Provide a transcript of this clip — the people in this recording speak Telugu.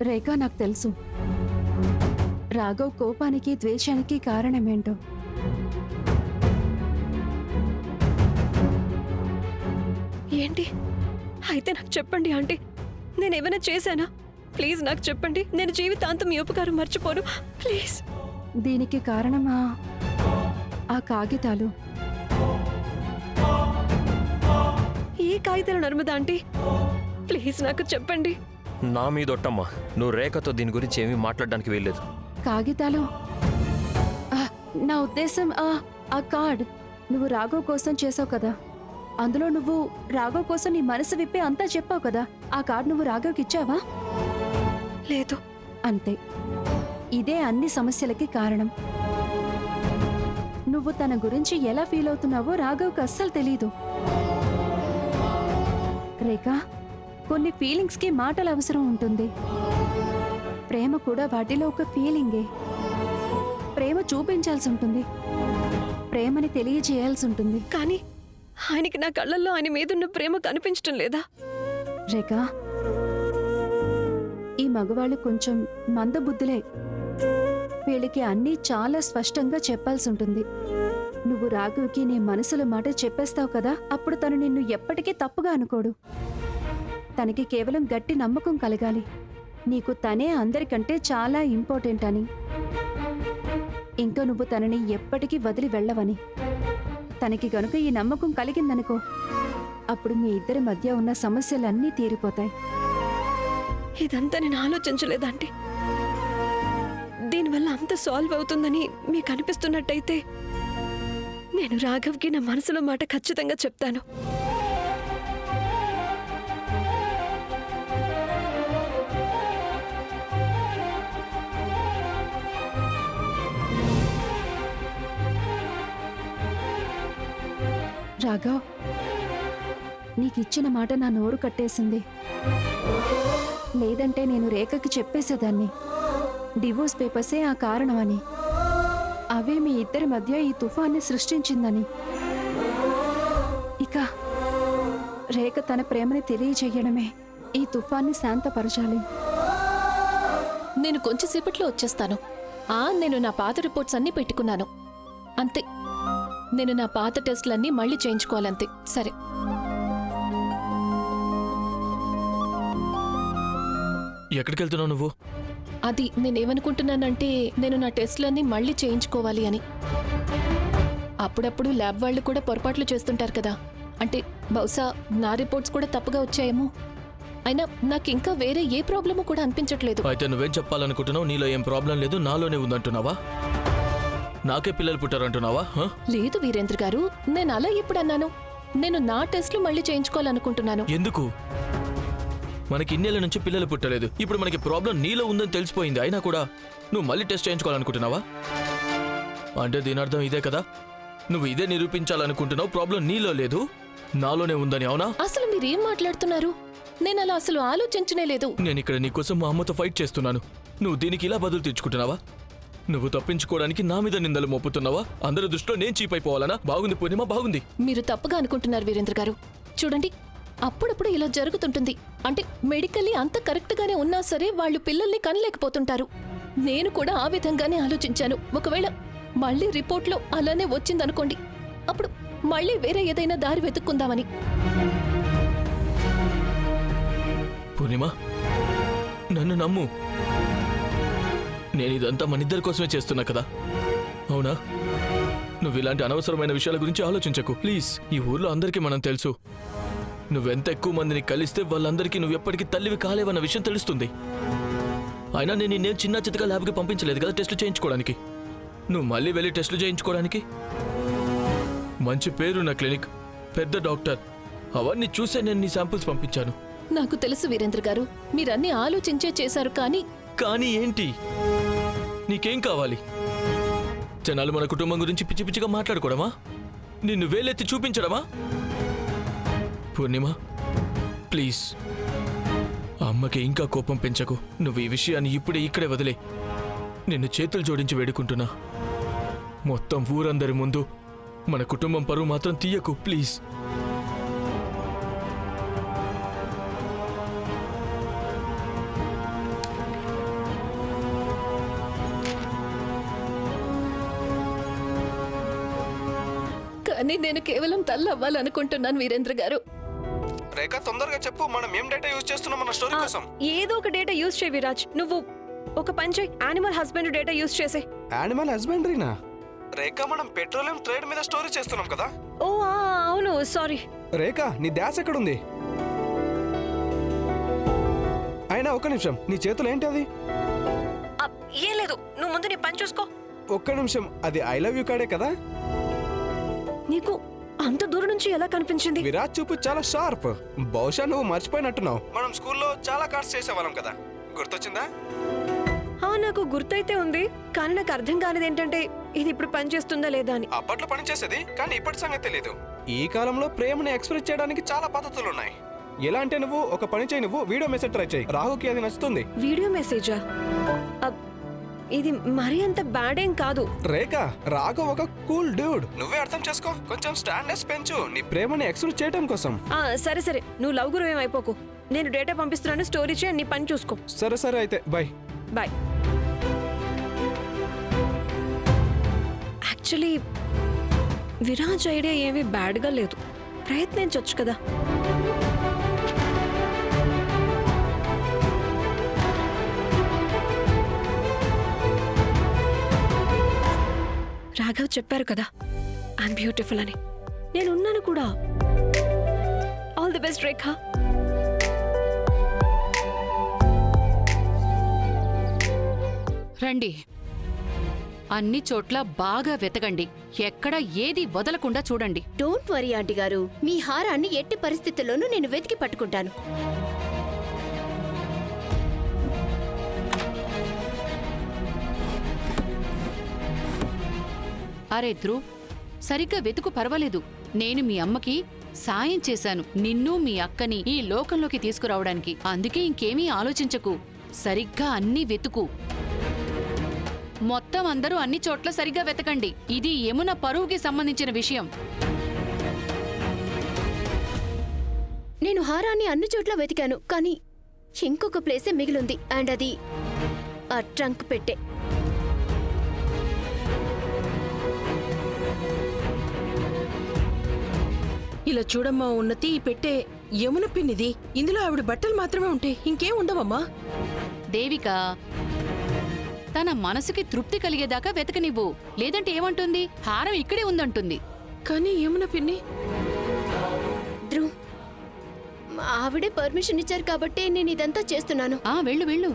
రేఖ, నాకు తెలుసు రాఘవ్ కోపానికి ద్వేషానికి కారణమేంటో. ఏంటి? అయితే నాకు చెప్పండి ఆంటీ, నేనేమైనా చేశానా? ప్లీజ్ నాకు చెప్పండి, నేను జీవితాంతం మీ ఉపకారం మర్చిపోను, ప్లీజ్. దీనికి కారణమా ఆ కాగితాలు? ఏ కాగితాలు నర్మదా ఆంటీ? ప్లీజ్ నాకు చెప్పండి. నా మీదొట్టమ్మా, నువ్వు రేఖతో దీని గురించి ఏమీ మాట్లాడడానికి వీల్లేదు. కాగితాలు? నా ఉద్దేశం ఆ కార్డ్ నువ్వు రాఘవ్ కోసం చేసావు కదా, అందులో నువ్వు రాఘవ్ కోసం నీ మనసు విప్పి అంతా చెప్పావు కదా, ఆ కార్డ్ నువ్వు రాఘవ్కి ఇచ్చావా? లేదు. అంతే, ఇదే అన్ని సమస్యలకి కారణం. నువ్వు తన గురించి ఎలా ఫీల్ అవుతున్నావో రాఘవ్కి అస్సలు తెలీదు. రేఖ, కొన్ని ఫీలింగ్స్కి మాటల అవసరం ఉంటుంది. ప్రేమ కూడా వాటిలో ఒక ఫీలింగే. ప్రేమ చూపించాల్సి ఉంటుంది, ప్రేమని తెలియజేయాల్సి ఉంటుంది. కానీ ఆయనకి నా కళ్ళల్లో ఆయన మీదున్న ప్రేమ కనిపించటం లేదా? రేఖ, ఈ మగవాళ్ళు కొంచెం మందబుద్ధులే. వీళ్ళకి అన్నీ చాలా స్పష్టంగా చెప్పాల్సి ఉంటుంది. నువ్వు రాఘవ్కి నీ మనసులో మాట చెప్పేస్తావు కదా, అప్పుడు తను నిన్ను ఎప్పటికీ తప్పుగా అనుకోడు. తనకి కేవలం గట్టి నమ్మకం కలగాలి, నీకు తనే అందరికంటే చాలా ఇంపార్టెంట్ అని. ఇంకా నువ్వు తనని ఎప్పటికీ వదిలి వెళ్ళవని. తనకి గనుక ఈ నమ్మకం కలిగిందనుకో, అప్పుడు మీ ఇద్దరి మధ్య ఉన్న సమస్యలన్నీ తీరిపోతాయి. ఇదంతా నేను ఆలోచించలేదంటే, దీనివల్ల అంత సాల్వ్ అవుతుందని మీకు అనిపిస్తున్నట్టయితే నేను రాఘవ్కి నా మనసులో మాట ఖచ్చితంగా చెప్తాను. రాఘవ్, నీకిచ్చిన మాట నా నోరు కట్టేసింది. లేదంటే నేను రేఖకి చెప్పేసేదాన్ని డివోర్స్ పేపర్సే ఆ కారణమని, అవే మీ ఇద్దరి మధ్య ఈ తుఫాన్ని సృష్టించిందని. ఇక రేఖ తన ప్రేమని తెలియజేయడమే ఈ తుఫాన్ని శాంతపరచాలి. నేను కొంచెంసేపట్లో వచ్చేస్తాను. నేను నా పాత రిపోర్ట్స్ అన్నీ పెట్టుకున్నాను, అంతే. నేను నా పాత టెస్టులన్నీ మళ్ళీ చేయించుకోవాలంతే. సరే. ఎక్కడికి వెళ్తున్నావు నువ్వు? అది నేనేమనుకుంటున్నానంటే, నేను నా టెస్టులన్నీ మళ్ళీ చేయించుకోవాలి అని. అప్పుడప్పుడు ల్యాబ్ వాళ్ళు కూడా పొరపాట్లు చేస్తుంటారు కదా, అంటే బహుశా నా రిపోర్ట్స్ కూడా తప్పుగా వచ్చాయేమో. అయినా నాకు ఇంకా వేరే ఏ ప్రాబ్లము కూడా అనిపించట్లేదు. అయితే నువ్వేం చెప్పాలనుకుంటున్నావు? నీలో ఏం ప్రాబ్లం లేదు, నాలోనే ఉందంటున్నావా? నాకే పిల్లలు పుట్టారంటున్నావా? లేదు వీరేంద్ర గారు, నేను అలా ఎప్పుడు అన్నాను? నేను నా టెస్టులు మళ్ళీ చేయించుకోవాలనుకుంటున్నాను. ఎందుకు? మనకి ఇన్నేళ్ల నుంచి పిల్లలు పుట్టలేదు, ఇప్పుడు మనకి ప్రాబ్లం నీలో ఉందని తెలిసిపోయింది, అయినా కూడా నువ్వు మళ్ళీ టెస్ట్ చేయించుకోవాలనుకుంటున్నావా? అంటే దీని అర్థం ఇదే కదా, నువ్వు ఇదే నిరూపించాలనుకుంటున్నావు, ప్రాబ్లం నీలో లేదు, నాలోనే ఉందని. అవునా? అసలు మీరేం మాట్లాడుతున్నారు? నేను అలా అసలు ఆలోచించనే లేదు. నేను ఇక్కడ నీకోసం మా అమ్మతో ఫైట్ చేస్తున్నాను, నువ్వు దీనికి ఇలా బదులు తెచ్చుకుంటున్నావా? నువ్వు తప్పించుకోవడానికి నా మీద నిందలు మోపుతున్నావా? అందరి దృష్టిలో నేను చీప్ అయిపోవాలనా? బాగుంది పూర్ణిమ, బాగుంది. మీరు తప్పుగా అనుకుంటున్నారు వీరేంద్ర గారు. చూడండి, అప్పుడప్పుడు ఇలా జరుగుతుంటుంది. అంటే మెడికల్లీ అంత కరెక్ట్ గానే ఉన్నా సరే వాళ్ళు పిల్లల్ని కనలేకపోతుంటారు. నేను కూడా ఆ విధంగానే ఆలోచించాను. ఒకవేళ మళ్ళీ రిపోర్ట్లో అలానే వచ్చిందనుకోండి, అప్పుడు మళ్ళీ వేరే ఏదైనా దారి వెతుక్కుందామని. పూర్ణిమ, నన్ను నమ్ము, నేను ఇదంతా మన ఇద్దరి కోసమే చేస్తున్నా కదా, అవునా? నువ్వు ఇలాంటి అనవసరమైన విషయాల గురించి ఆలోచించకు ప్లీజ్. ఈ ఊర్లో అందరికీ మనం తెలుసు, నువ్వెంత ఎక్కువ మందిని కలిస్తే వాళ్ళందరికీ నువ్వు ఎప్పటికీ తల్లివి కాలేవన్న విషయం తెలుస్తుంది. అయినా నేను చిన్న చిత్తగా ల్యాబ్కి పంపించలేదు కదా టెస్టులు చేయించుకోవడానికి. నువ్వు మళ్ళీ వెళ్ళి టెస్టులు చేయించుకోవడానికి? మంచి పేరున్న క్లినిక్, పెద్ద డాక్టర్, అవన్నీ చూసే నేను నీ శాంపుల్స్ పంపించాను. నాకు తెలుసు వీరేంద్ర గారు, మీరన్నీ ఆలోచించే చేశారు. కానీ ఏంటి? నీకేం కావాలి? జనాలు మన కుటుంబం గురించి పిచ్చి పిచ్చిగా మాట్లాడుకోవడమా? నిన్ను వేలెత్తి చూపించడమా? పూర్ణిమ ప్లీజ్, అమ్మకి ఇంకా కోపం పెంచకు. నువ్వు ఈ విషయాన్ని ఇక్కడే వదిలే. నిన్ను చేతులు జోడించి వేడుకుంటున్నా, మొత్తం ఊరందరి ముందు మన కుటుంబం పరువు మాత్రం తీయకు ప్లీజ్. కానీ నేను కేవలం తల్లవ్వాలనుకుంటున్నాను వీరేంద్ర గారు. రేఖ తొందరగా చెప్పు, మనం ఏం డేటా యూజ్ చేస్తున్నాం మన స్టోరీ కోసం? ఏదో ఒక డేటా యూజ్ చేయి విరాజ్. నువ్వు ఒక పని చేయి, యానిమల్ హస్బెండ్ డేటా యూజ్ చేసే. యానిమల్ హస్బెండరీనా? రేఖ మనం పెట్రోలియం ట్రేడ్ మీద స్టోరీ చేస్తున్నాం కదా. ఓ అవును, సారీ. రేఖ నీ ధ్యాస ఎక్కడుంది? అయినా ఒక్క నిమిషం, నీ చేతులు ఏంటి అది? ఏం లేదు, నువ్వు ముందు నీ పని చూసుకో. ఒక్క నిమిషం, అది ఐ లవ్ యూ కార్డే కదా? నీకు అంత దూరం నుంచి ఎలా కనిపించింది? విరాట్ చూపు చాలా షార్ప్. బహుశా నువ్వు మర్చిపోయినట్టున్నావు, మనం స్కూల్లో చాలా కార్డ్స్ చేసేవాళ్ళం కదా, గుర్తొచ్చిందా? నాకు గుర్తయితే ఉంది, కానీ నాకు అర్థం కానిది ఏంటంటే ఇది ఇప్పుడు పని చేస్తుందా లేదా అని. అప్పట్లో పని చేసేది, కానీ ఇప్పటి సంగతి తెలియదు. ఈ కాలంలో ప్రేమని ఎక్స్ప్రెస్ చేయడానికి చాలా పద్ధతులు ఉన్నాయి. ఎలా అంటే నువ్వు ఒక పని చేయి, నువ్వు వీడియో మెసేజ్ ట్రై చేయి, రాహుకి అది నచ్చుతుంది. వీడియో మెసేజా? ఇది మరీ అంత బ్యాడ్ ఏం కాదు. రేఖ, రాఘవ్ ఒక కూల్ డ్యూడ్, నువ్వే అర్థం చేసుకో. కొంచెం స్టాండర్డ్స్ పెంచు నీ ప్రేమని ఎక్స్ప్రెస్ చేయడం కోసం. సరే సరే, నువ్వు లవ్ గురు ఏమైపోకు. నేను డేటా పంపిస్తున్నాను, స్టోరీ చేయి, నీ పని చూసుకో. సరే సరే అయితే bye. Bye. Actually Viraj idea ఏమీ బ్యాడ్గా లేదు, ప్రయత్నించవచ్చు కదా. రాఘవ్ చెప్పారు కదా ఐఎమ్ బ్యూటిఫుల్ అని, నేనున్నాను కూడా. ఆల్ ది బెస్ట్ రేఖ. రండి, అన్ని చోట్ల బాగా వెతకండి, ఎక్కడ ఏది వదలకుండా చూడండి. డోంట్ వరీ ఆంటీ గారు, మీ హారాన్ని ఎట్టి పరిస్థితుల్లోనూ నేను వెతికి పట్టుకుంటాను. అరే ధ్రువ్, సరిగ్గా వెతుకు, పర్వాలేదు. నేను మీ అమ్మకి సాయం చేశాను, నిన్ను మీ అక్కని ఈ లోకంలోకి తీసుకురావడానికి. అందుకే ఇంకేమీ ఆలోచించకు, సరిగ్గా అన్నీ వెతుకు. మొత్తం అందరూ అన్ని చోట్ల సరిగ్గా వెతకండి. ఇది యమున పరువుకి సంబంధించిన విషయం. నేను హారాన్ని అన్ని చోట్ల వెతికాను, కానీ ఇంకొక ప్లేసే మిగిలింది, అండ్ అది ఆ ట్రంక్ పెట్టే. ఇలా చూడమ్మా ఉన్నతి, ఈ పెట్టే యమున పిన్నిది. ఇందులో ఆవిడ బట్టలు మాత్రమే ఉంటాయి, ఇంకేం ఉండవమ్మా. దేవిక, తన మనసుకి తృప్తి కలిగేదాకా వెతకనివ్వు, లేదంటే ఏమంటుంది, హారం ఇక్కడే ఉందంటుంది. కానీ యమున పిన్ని, ధ్రువ్, ఆవిడే పర్మిషన్ ఇచ్చారు కాబట్టి నేను ఇదంతా చేస్తున్నాను. వెళ్ళు వెళ్ళు.